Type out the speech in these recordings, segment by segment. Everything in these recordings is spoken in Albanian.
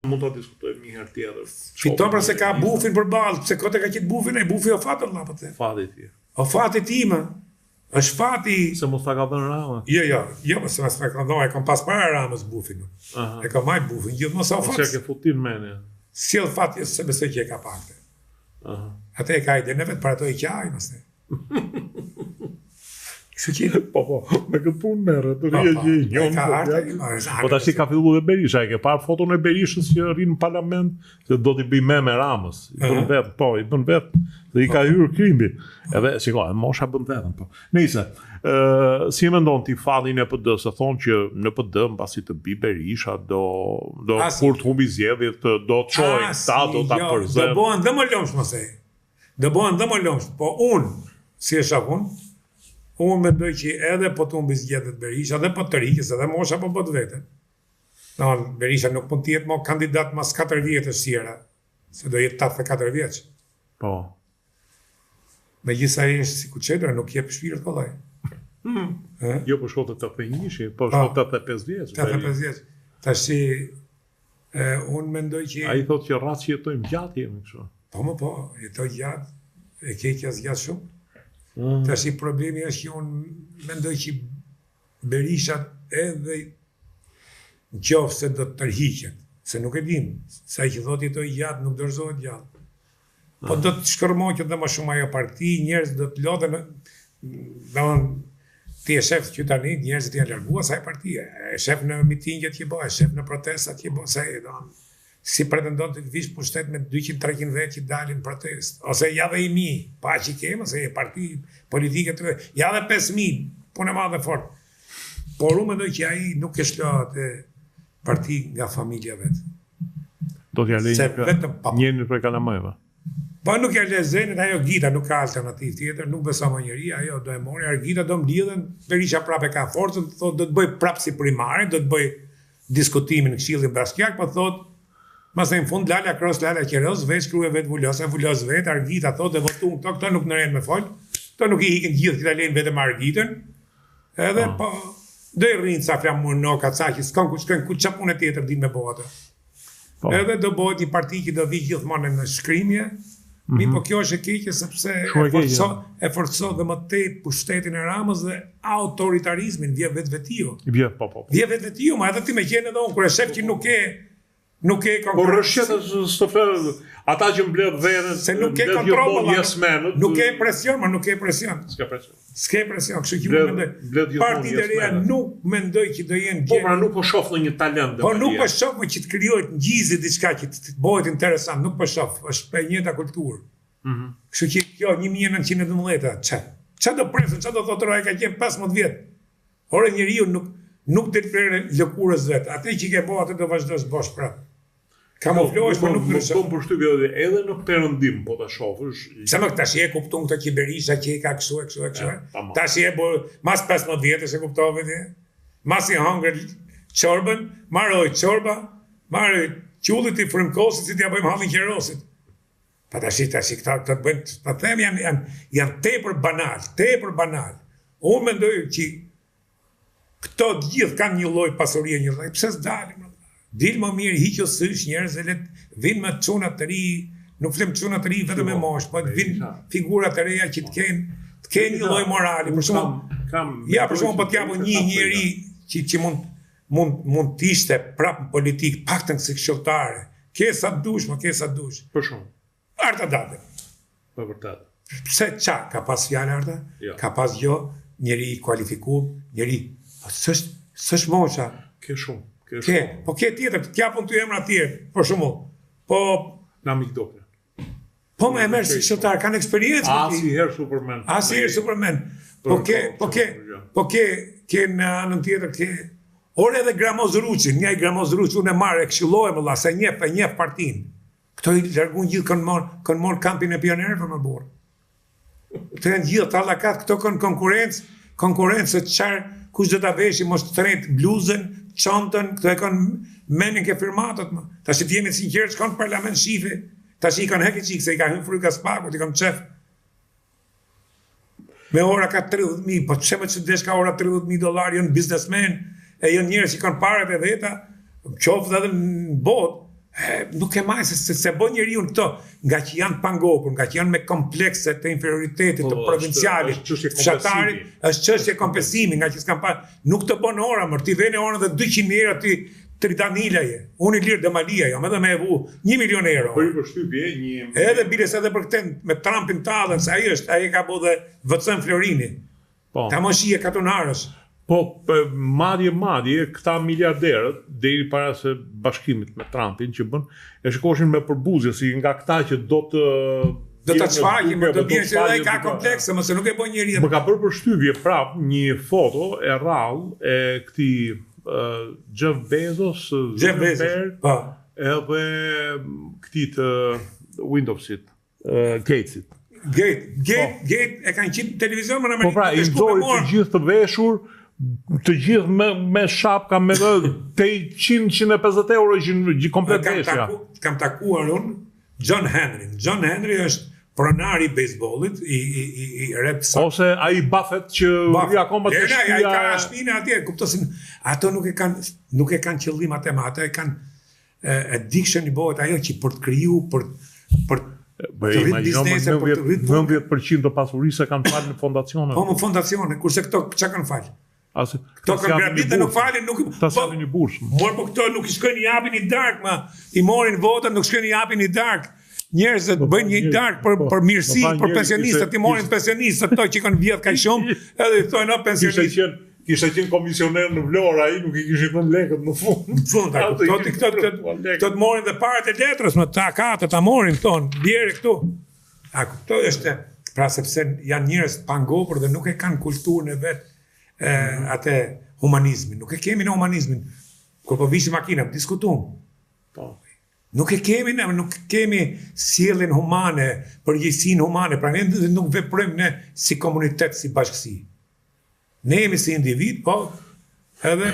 mund ta diskutojmë një herë tjetër. Fiton pra se ka bufin përballë, pse kote ka qitë bufin, e bufi o fatë Allah po the. Fati ti. O fati time. Është fati. Se mos ta ka dhënë Rama. Jo, mos ta ka dhënë, e kam pas para Ramës bufin. E kam marr bufin, gjithmonë sa fat. Se ke futin mendje. Sjell fati se besoj që e ka pakte. Atë e ka ide në vetë para to i qaj, mos ne. Kështu që po, me këtë punë merret, të rije që i njohur. Po tash ka filluar dhe Berisha, e ke parë foton e Berishës që rrin në parlament, se do t'i bëj me Ramës. I bën vetë, dhe i ka hyrë krimbi. Edhe shikoj, mosha bën vetën, po. Nëse si e mendon ti fallin e PD-s, se thonë që në PD mbasi të bi Berisha do kur të humbi zgjedhjet, do të çojnë ta, do ta përzejnë. Do bëhen dhe më lëmsh mos e. Do bëhen dhe më lëmsh, po unë si e shakun, unë mendoj që edhe po të humbi zgjedhjet Berisha dhe po të rikës edhe mosha po bët vetën. Berisha nuk mund të jetë më kandidat mas 4 vjetësh tjera, se do jetë 84 vjeç. Po. Megjithëse ai është si kuçetra, nuk jep shpirt kollaj. Jo, po shkon të 81, po shkon të 85 vjeç. 85 vjeç. Tash unë mendoj që ai thotë që rreth që jetojmë gjatë jemi kështu. Po, jetoj gjatë, e keqja zgjat shumë. Tash problemi është që unë mendoj që Berisha edhe nëse do të tërhiqet, se nuk e dim, sa që thotë jetoj gjatë nuk dorëzohet gjatë. Po do të shkërmoqet dhe më shumë ajo parti, njerëz do të lodhen, ti e shef që tani njerëzit janë larguar asaj partie, e shef në mitingjet që bëhen, e shef në protestat që bëhen, si pretendon të vish pushtet me 200-300 vetë që dalin protest, ose ja dhe 1.000, pa që kemë, ose e parti politike të ja dhe 5.000, punë e madhe fort. Por unë mendoj që ai nuk e shlohet parti nga familja vetë. Do t'ja lejnë njërin për kalamajve. Po nuk ja lezenin, ajo Gita nuk ka alternativë tjetër, nuk beso më njëri, ajo do e mori, Argita do mblidhen, Berisha prapë ka forcën, thotë do të bëj prapë si primare, do të bëj diskutimin në Këshillin Bashkiak, po thotë mas në fund Lala Kros, Lala Qeros, veç krye vetë Vullos vetë, Argita thotë dhe votum këto nuk në rejnë me folë, këto nuk i hikin gjithë këta lejnë vetëm Argitën, edhe po do i rrinë sa flamurnoka, ca që s'kan ku që punë tjetër din me bote. Edhe do bëhet një parti që do vi gjithmonë në shkrimje, mi po kjo është e keqe sepse e forcon dhe më tej pushtetin e Ramës dhe autoritarizmin, vje vetvetiu. Vje vetvetiu, ma edhe ti me qenë edhe unë, kur e shef që nuk e kontrol. Por rëshqetë së fërë, ata që mbledh vene, se nuk e kontrol, nuk e presion, ma nuk e presion. S'ke presion, kështu që më mendoj. Partitë e reja nuk mendoj që do jenë gjë. Po pra nuk po shoh në një talent. Po nuk po shoh më që të krijohet ngjizë diçka që të bëhet interesant, nuk po shoh, është për njëta kulturë. Kështu që kjo 1912, ç'a do presën, ç'a do thotë roja ka qenë 15 vjet. Ore njeriu nuk të prerë lëkurës vetë, atë që ke bo, atë do vazhdosh bosh prapë. Kamuflohesh, por nuk ndryshon. Nuk po përshtypje edhe në perëndim, po ta shohësh. Se më tash e kupton këtë që Berisha që ka kështu. Tash e mas 15 vjetësh e kuptove ti. Mas i hangër çorbën, marroj çorba, marroj qullit i frymkosit si t'ja bëjmë hallin qerosit. Pa tash këta të bëjnë, pa them janë tepër banal. Unë mendoj që këto gjithë kanë një lloj pasurie, një lloj. Pse s'dalim? Dilë më mirë, hiqo sysh njerëz e vinë me çuna të ri, nuk flem çuna të ri vetëm me moshë, po vinë figura të reja që të kenë një lloj morali. Për shembull, po t'japë një njeri që mund të ishte prapë në politikë, paktën si këshilltare. Ke sa dush. Për shembull. Arta Dade. Po vërtet. Pse ça ka pas fjalë Arta? Ka pas njeri i kualifikuar, njeri s'është mosha. Ke shumë. Po ke tjetër, t'japën ty emra tjerë, për shembull. Po Namik Dokë. Po më merr si këshilltar, kanë eksperiencë. Asnjëherë Superman. Po ke në anën tjetër ke ore edhe Gramoz Ruçi, një Gramoz Ruçi unë e marr e këshillohem valla se njeh partinë. Këto i larguan gjithë kanë marr kampin e pionerëve më burr. Këto janë gjithë tallakat, këto kanë konkurrencë çfarë kush do ta veshi mos tret bluzën, çantën, këto e kanë menin ke firmatët më. Tash ti jemi sinqert, shkon në parlament shifi, tash i kanë hekë çik se i ka hyrë fryka spakut, i kanë çef. Me ora ka 30.000, po pse më çdesh ka ora $30.000, janë biznesmen, e janë njerëz që kanë parat e veta, qoftë edhe në botë, Nuk e maj se bën njeriu këto, nga që janë pangopur, nga që janë me komplekse të inferioritetit, të provincialit, fshatarit, është çështje kompensimi, nga që s'kam pa, nuk të bën ora, ti vjen orën dhe 200 euro ti Tritanilaje, unë i lirë dhe Malia, jam edhe me evu 1 milion euro. Për i përshtypje, një... Edhe biles edhe për këten, me Trumpin talën, se ai ka bo dhe vëtsën Florini. Ta më shije katunarës. Po, madje, këta miliarderët, deri para se bashkimit me Trumpin që bën, e shikoshin me përbuzje, si nga këta që do të çfarë, do të bjerë që ai ka komplekse, mëse nuk e bën njëri. Më ka bërë përshtypje prap një foto e rrallë e këtij Jeff Bezos, po. Edhe këtij të Windowsit, Gatesit. Gate e kanë qitë televizion më në Amerikë. Po pra, i nxori të gjithë të veshur, të gjithë me shapka, me te 100-150 euro gjithë komplet veshja. Kam takuar unë John Henry. John Henry është pronari i bejsbollit, i Red Sox. Ose ai Buffett që akoma të shtëpia. Ai ka shpinë atje, kuptosin. Ato nuk e kanë qëllim atë, ato e kanë addiction i bëhet ajo që për të kriju, për të rritë biznese, për të rritë 90% të pasurisë e kanë falë në fondacione. Po, në fondacione, kurse këto çka kanë falë? Këto kanë grabit dhe nuk falin, ta sjellin një bursë. Po këto nuk i shkojnë i japin i dark, i morin votën, nuk shkojnë i japin i dark. Njerëzit bëjnë një dark për mirësi, për pensionistët, i morin pensionistët, to që kanë vjetë ka shumë, edhe i thojnë pensionistë. Kishte qenë komisioner në Vlorë, ai nuk i kishin dhënë lekët në fund. Në fund, këto të morin dhe parat e letrës, më ta katë, ta morin tonë, bjerë këtu. Këto është, pra sepse janë njerëz pangopur dhe nuk e kanë kulturën e vetë atë humanizmin. Nuk e kemi në humanizmin. Kur po vishim makina, diskutum. Nuk e kemi sjelljen humane, përgjegjësinë humane, pra ne nuk veprojmë ne si komunitet, si bashkësi. Ne jemi si individ, po, edhe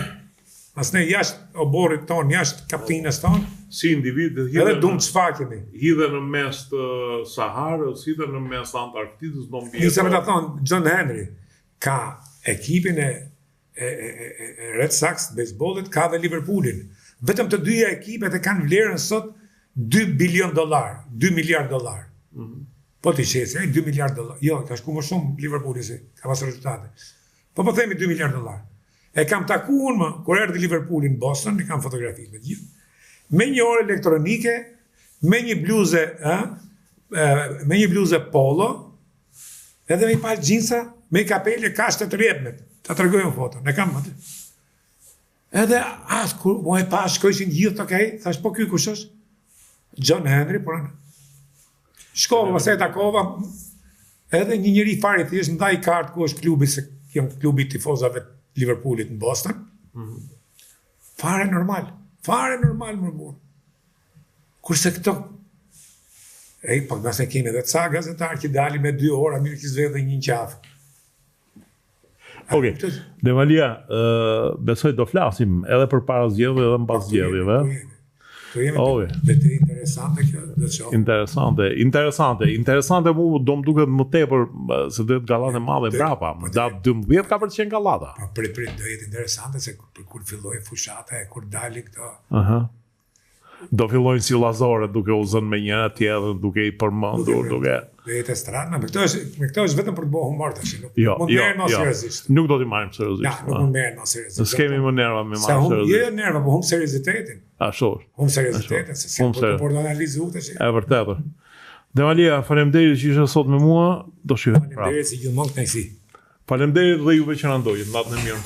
as ne jashtë oborrit ton, jashtë kaptinës ton, si individ, edhe dumë të shfaqemi. Hidhe në mes të Saharës, hidhe në mes të Antarktidës, do mbije. Nisem ta thonë, John Henry ka ekipin e Red Sox bejsbollit, ka dhe Liverpoolin. Vetëm të dyja ekipet e kanë vlerën sot $2 bilion, $2 miliard. Po t'i qesi, 2 miliard dollar. Jo, ka shku më shumë Liverpooli si, ka pas rezultate. Po themi $2 miliard. E kam taku unë kur erdhi Liverpooli në Boston, i kam fotografi me gjithë. Me një orë elektronike, me një bluze polo, edhe me i palë gjinsa, me i kapele kashtë të rjepmet. Ta të regojnë foto, ne kam atë. Edhe asë, kur mu e pa shkojshin gjithë të kej, thash, po kjo kush është? John Henry, por në. Shkova, mëse e takova, edhe një njëri fari thjesht më dha i kartë ku është klubi, se janë klubi tifozave Liverpoolit në Boston. Fare normal më burë. Kurse këto, pak nëse kemi edhe ca gazetarë që dali me 2 ora, mirë që zve dhe një qafë. Okej, Demalia, besoj do flasim edhe për para zgjedhjeve edhe mbas zgjedhjeve. Të jemi të interesante kjo, dhe shoh. Interesante mu do më duket më tepër se do jetë gallate madhe brapa. Da 12 ka për të qenë gallata. Prit, do jetë interesante se kur filloi fushata e kur dali këto. Do fillojnë si Lazore duke u zënë me njëra tjetër, duke i përmendur, duke. Do jetë stradë, me këto është vetëm për të bëhu humor tash. Mund merren më seriozisht. Nuk do t'i marrim seriozisht. Ja, nuk mund merren më seriozisht. Ne skemi më nerva me marrë seriozisht. Jo nerva, po hum seriozitetin. Ashtu. Hum seriozitetin, se si por të analizu tash. E vërtetë. Demalia, faleminderit që ishe sot me mua. Do shihemi. Faleminderit si gjithmonë kënaqësi. Faleminderit dhe juve që na ndojët. Natën e mirë.